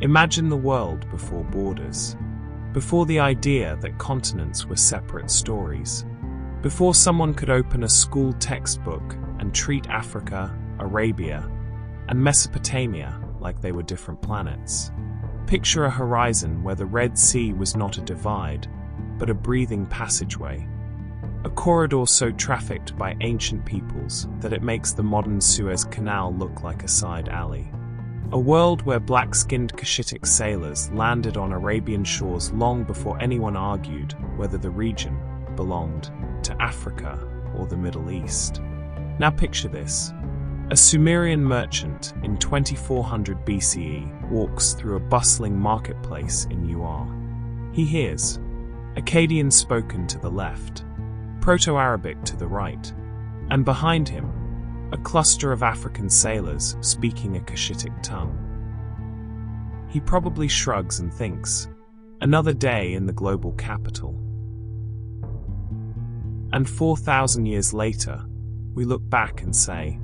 Imagine the world before borders, before the idea that continents were separate stories, before someone could open a school textbook and treat Africa, Arabia, and Mesopotamia like they were different planets. Picture a horizon where the Red Sea was not a divide, but a breathing passageway. A corridor so trafficked by ancient peoples that it makes the modern Suez Canal look like a side alley. A world where black-skinned Cushitic sailors landed on Arabian shores long before anyone argued whether the region belonged to Africa or the Middle East. Now picture this. A Sumerian merchant in 2400 BCE walks through a bustling marketplace in Ur. He hears Akkadian spoken to the left, Proto-Arabic to the right, and behind him, a cluster of African sailors speaking a Cushitic tongue. He probably shrugs and thinks, another day in the global capital. And 4,000 years later, we look back and say,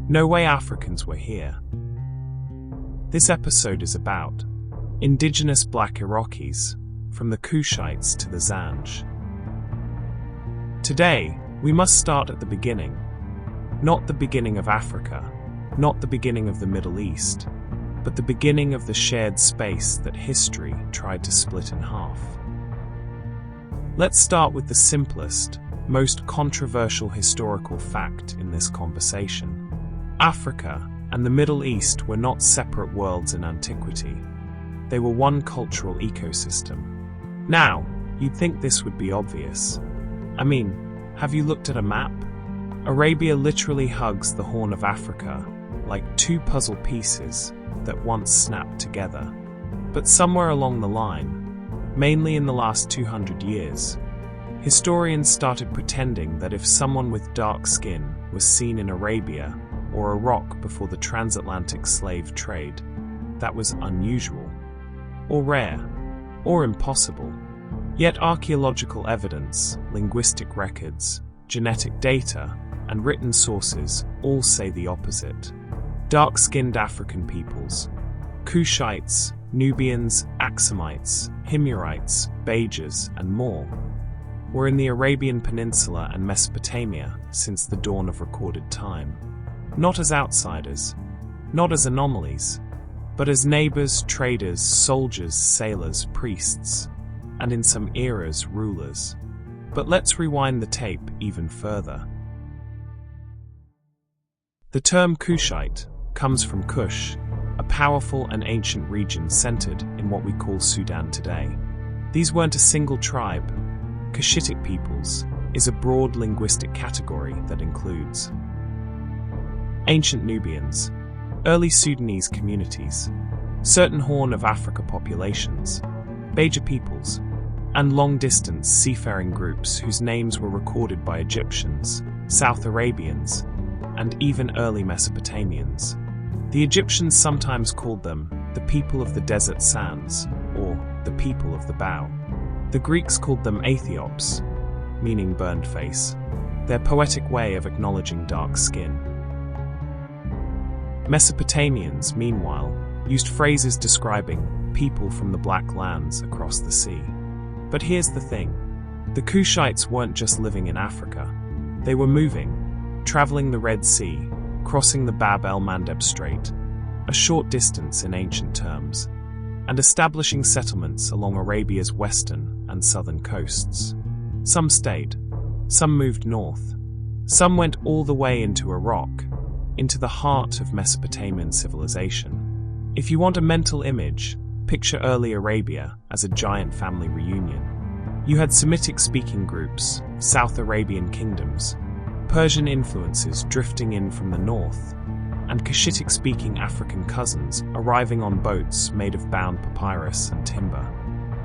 no way Africans were here. This episode is about Indigenous Black Iraqis, from the Cushites to the Zanj. Today, we must start at the beginning. Not the beginning of Africa, not the beginning of the Middle East, but the beginning of the shared space that history tried to split in half. Let's start with the simplest, most controversial historical fact in this conversation. Africa and the Middle East were not separate worlds in antiquity. They were one cultural ecosystem. Now, you'd think this would be obvious. I mean, have you looked at a map? Arabia literally hugs the Horn of Africa, like two puzzle pieces that once snapped together. But somewhere along the line, mainly in the last 200 years, historians started pretending that if someone with dark skin was seen in Arabia or Iraq before the transatlantic slave trade, that was unusual, or rare, or impossible. Yet archaeological evidence, linguistic records, genetic data, and written sources all say the opposite. Dark-skinned African peoples, Cushites, Nubians, Axumites, Himyarites, Bajors, and more, were in the Arabian Peninsula and Mesopotamia since the dawn of recorded time. Not as outsiders, not as anomalies, but as neighbors, traders, soldiers, sailors, priests, and in some eras, rulers. But let's rewind the tape even further. The term Cushite comes from Kush, a powerful and ancient region centered in what we call Sudan today. These weren't a single tribe. Cushitic peoples is a broad linguistic category that includes ancient Nubians, early Sudanese communities, certain Horn of Africa populations, Bajor peoples, and long-distance seafaring groups whose names were recorded by Egyptians, South Arabians, and even early Mesopotamians. The Egyptians sometimes called them the people of the desert sands, or the people of the bow. The Greeks called them Aethiops, meaning burned face, their poetic way of acknowledging dark skin. Mesopotamians, meanwhile, used phrases describing people from the Black Lands across the sea. But here's the thing. The Cushites weren't just living in Africa. They were moving, traveling the Red Sea, crossing the Bab el-Mandeb Strait, a short distance in ancient terms, and establishing settlements along Arabia's western and southern coasts. Some stayed, some moved north, some went all the way into Iraq, into the heart of Mesopotamian civilization. If you want a mental image, picture early Arabia as a giant family reunion. You had Semitic-speaking groups, South Arabian kingdoms, Persian influences drifting in from the north, and Cushitic-speaking African cousins arriving on boats made of bound papyrus and timber.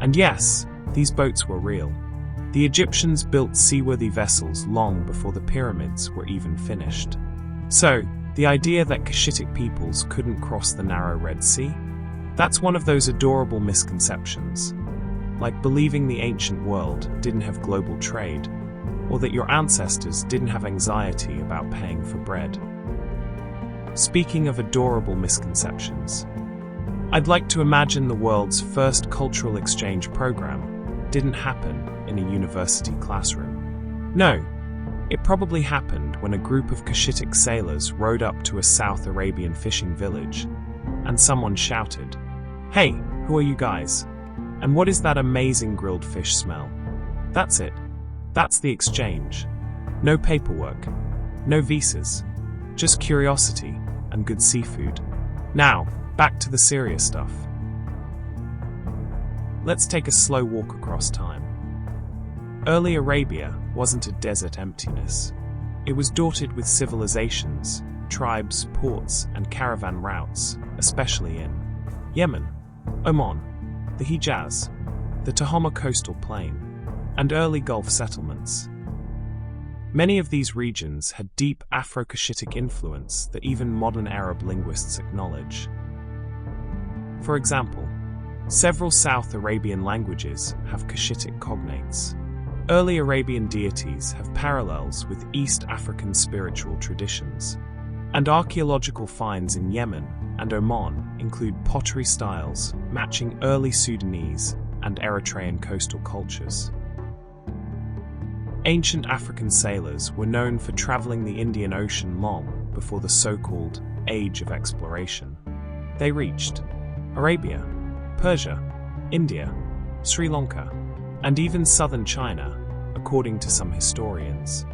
And yes, these boats were real. The Egyptians built seaworthy vessels long before the pyramids were even finished. So, the idea that Cushitic peoples couldn't cross the narrow Red Sea? That's one of those adorable misconceptions, like believing the ancient world didn't have global trade, or that your ancestors didn't have anxiety about paying for bread. Speaking of adorable misconceptions, I'd like to imagine the world's first cultural exchange program didn't happen in a university classroom. No, it probably happened when a group of Cushitic sailors rowed up to a South Arabian fishing village, and someone shouted, "Hey, who are you guys? And what is that amazing grilled fish smell?" That's it. That's the exchange. No paperwork, no visas, just curiosity and good seafood. Now, back to the serious stuff. Let's take a slow walk across time. Early Arabia wasn't a desert emptiness. It was dotted with civilizations, tribes, ports, and caravan routes, especially in Yemen, Oman, the Hijaz, the Tahoma coastal plain, and early Gulf settlements. Many of these regions had deep Afro-Cushitic influence that even modern Arab linguists acknowledge. For example, several South Arabian languages have Cushitic cognates. Early Arabian deities have parallels with East African spiritual traditions. And archaeological finds in Yemen and Oman include pottery styles matching early Sudanese and Eritrean coastal cultures. Ancient African sailors were known for traveling the Indian Ocean long before the so-called Age of Exploration. They reached Arabia, Persia, India, Sri Lanka, and even southern China, according to some historians.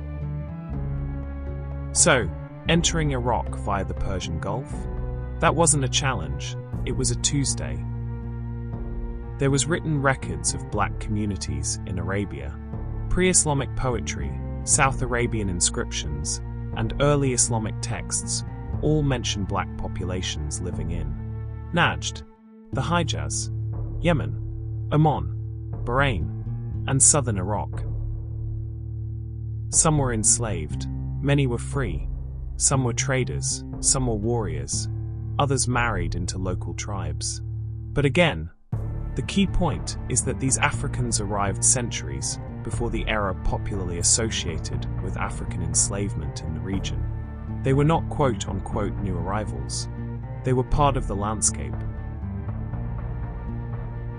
So, entering Iraq via the Persian Gulf? That wasn't a challenge, it was a Tuesday. There was written records of black communities in Arabia. Pre-Islamic poetry, South Arabian inscriptions, and early Islamic texts all mention black populations living in Najd, the Hijaz, Yemen, Oman, Bahrain, and southern Iraq. Some were enslaved, many were free, some were traders, some were warriors, others married into local tribes. But again, the key point is that these Africans arrived centuries before the era popularly associated with African enslavement in the region. They were not quote-unquote new arrivals. They were part of the landscape.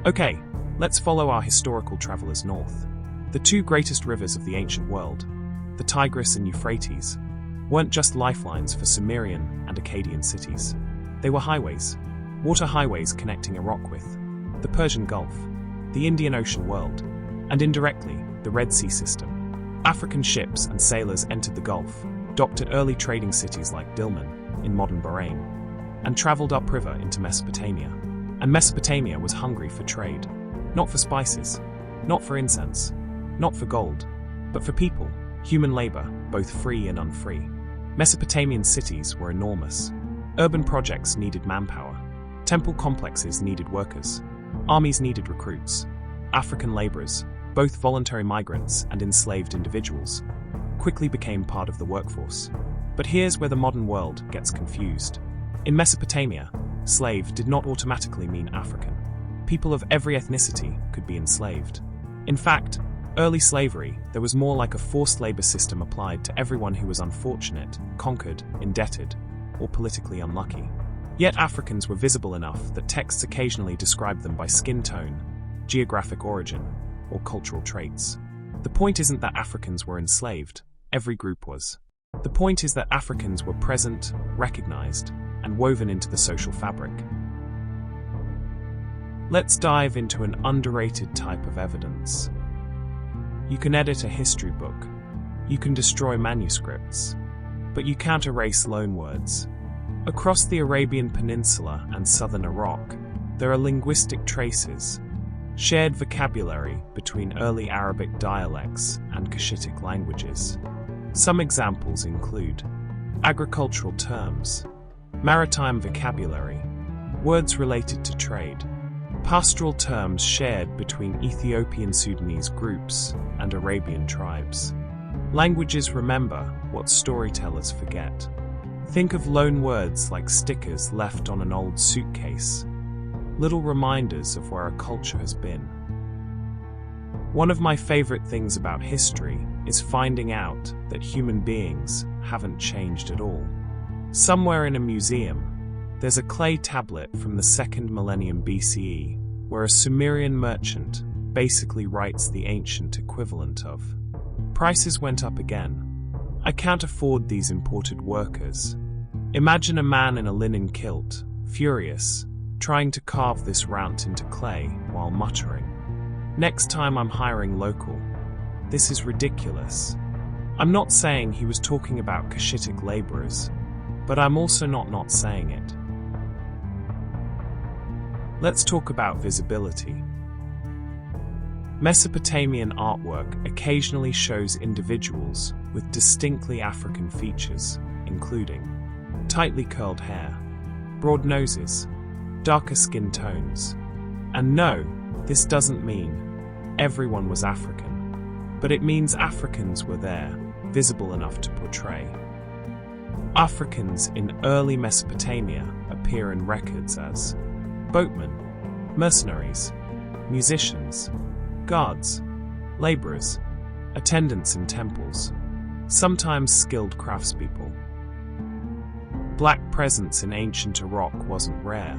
Okay, let's follow our historical travelers north. The two greatest rivers of the ancient world, the Tigris and Euphrates, weren't just lifelines for Sumerian and Akkadian cities. They were highways, water highways connecting Iraq with the Persian Gulf, the Indian Ocean world, and indirectly, the Red Sea system. African ships and sailors entered the Gulf, docked at early trading cities like Dilmun, in modern Bahrain, and traveled upriver into Mesopotamia. And Mesopotamia was hungry for trade, not for spices, not for incense, not for gold, but for people, human labor, both free and unfree. Mesopotamian cities were enormous. Urban projects needed manpower. Temple complexes needed workers. Armies needed recruits. African laborers, both voluntary migrants and enslaved individuals, quickly became part of the workforce. But here's where the modern world gets confused. In Mesopotamia, slave did not automatically mean African. People of every ethnicity could be enslaved. In fact, early slavery, there was more like a forced labor system applied to everyone who was unfortunate, conquered, indebted, or politically unlucky. Yet Africans were visible enough that texts occasionally described them by skin tone, geographic origin, or cultural traits. The point isn't that Africans were enslaved, every group was. The point is that Africans were present, recognized, and woven into the social fabric. Let's dive into an underrated type of evidence. You can edit a history book, you can destroy manuscripts, but you can't erase loanwords. Across the Arabian Peninsula and southern Iraq, there are linguistic traces, shared vocabulary between early Arabic dialects and Cushitic languages. Some examples include agricultural terms, maritime vocabulary, words related to trade, pastoral terms shared between Ethiopian Sudanese groups and Arabian tribes. Languages remember what storytellers forget. Think of loan words like stickers left on an old suitcase, little reminders of where a culture has been. One of my favorite things about history is finding out that human beings haven't changed at all. Somewhere in a museum, There's a clay tablet from the 2nd millennium BCE where a Sumerian merchant basically writes the ancient equivalent of, "Prices went up again. I can't afford these imported workers." Imagine a man in a linen kilt, furious, trying to carve this rant into clay while muttering, "Next time I'm hiring local. This is ridiculous." I'm not saying he was talking about Cushitic laborers, but I'm also not saying it. Let's talk about visibility. Mesopotamian artwork occasionally shows individuals with distinctly African features, including tightly curled hair, broad noses, darker skin tones. And no, this doesn't mean everyone was African, but it means Africans were there, visible enough to portray. Africans in early Mesopotamia appear in records as boatmen, mercenaries, musicians, guards, laborers, attendants in temples, sometimes skilled craftspeople. Black presence in ancient Iraq wasn't rare.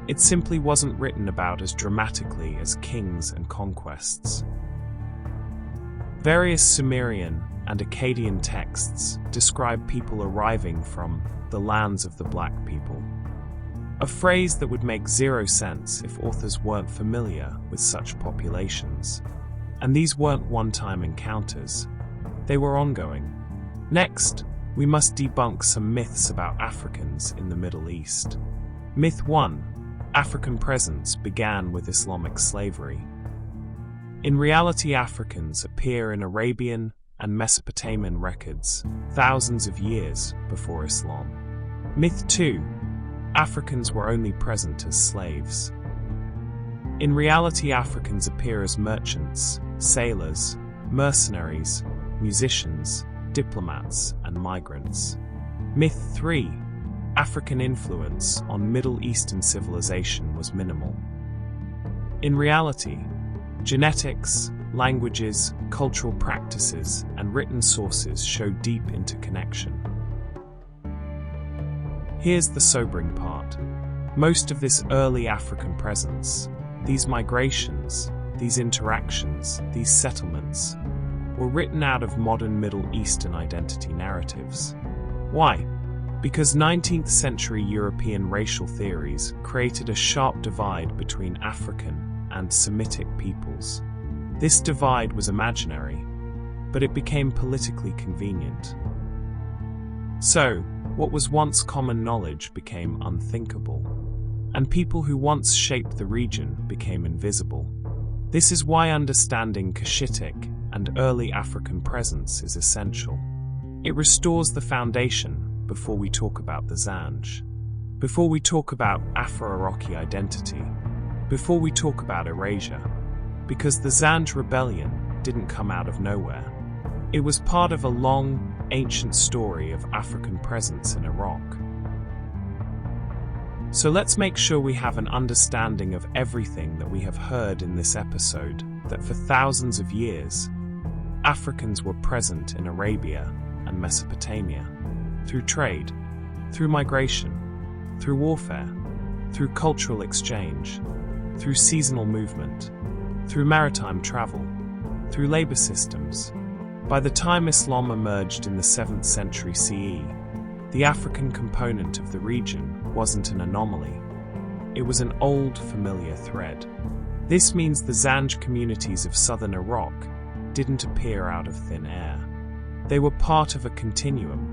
It simply wasn't written about as dramatically as kings and conquests. Various Sumerian and Akkadian texts describe people arriving from the lands of the black people, a phrase that would make zero sense if authors weren't familiar with such populations. And these weren't one-time encounters. They were ongoing. Next, we must debunk some myths about Africans in the Middle East. Myth 1. African presence began with Islamic slavery. In reality, Africans appear in Arabian and Mesopotamian records thousands of years before Islam. Myth 2. Africans were only present as slaves. In reality, Africans appear as merchants, sailors, mercenaries, musicians, diplomats, and migrants. Myth 3. African influence on Middle Eastern civilization was minimal. In reality, genetics, languages, cultural practices, and written sources show deep interconnection. Here's the sobering part. Most of this early African presence, these migrations, these interactions, these settlements, were written out of modern Middle Eastern identity narratives. Why? Because 19th century European racial theories created a sharp divide between African and Semitic peoples. This divide was imaginary, but it became politically convenient. So, what was once common knowledge became unthinkable, and people who once shaped the region became invisible. This is why understanding Cushitic and early African presence is essential. It restores the foundation before we talk about the Zanj, before we talk about Afro-Iraqi identity, before we talk about erasure, because the Zanj rebellion didn't come out of nowhere. It was part of a long, ancient story of African presence in Iraq. So let's make sure we have an understanding of everything that we have heard in this episode, that for thousands of years, Africans were present in Arabia and Mesopotamia, through trade, through migration, through warfare, through cultural exchange, through seasonal movement, through maritime travel, through labor systems. By the time Islam emerged in the 7th century CE, the African component of the region wasn't an anomaly. It was an old, familiar thread. This means the Zanj communities of southern Iraq didn't appear out of thin air. They were part of a continuum,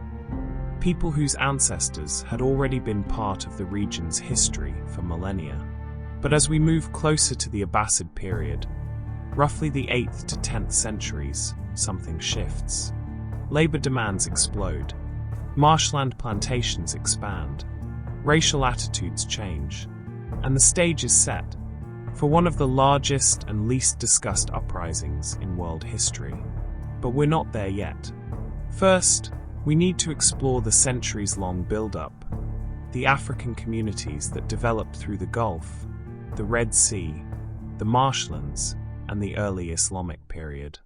people whose ancestors had already been part of the region's history for millennia. But as we move closer to the Abbasid period, roughly the 8th to 10th centuries, something shifts. Labor demands explode. Marshland plantations expand. Racial attitudes change. And the stage is set for one of the largest and least discussed uprisings in world history. But we're not there yet. First, we need to explore the centuries-long build-up, the African communities that developed through the Gulf, the Red Sea, the marshlands, and the early Islamic period.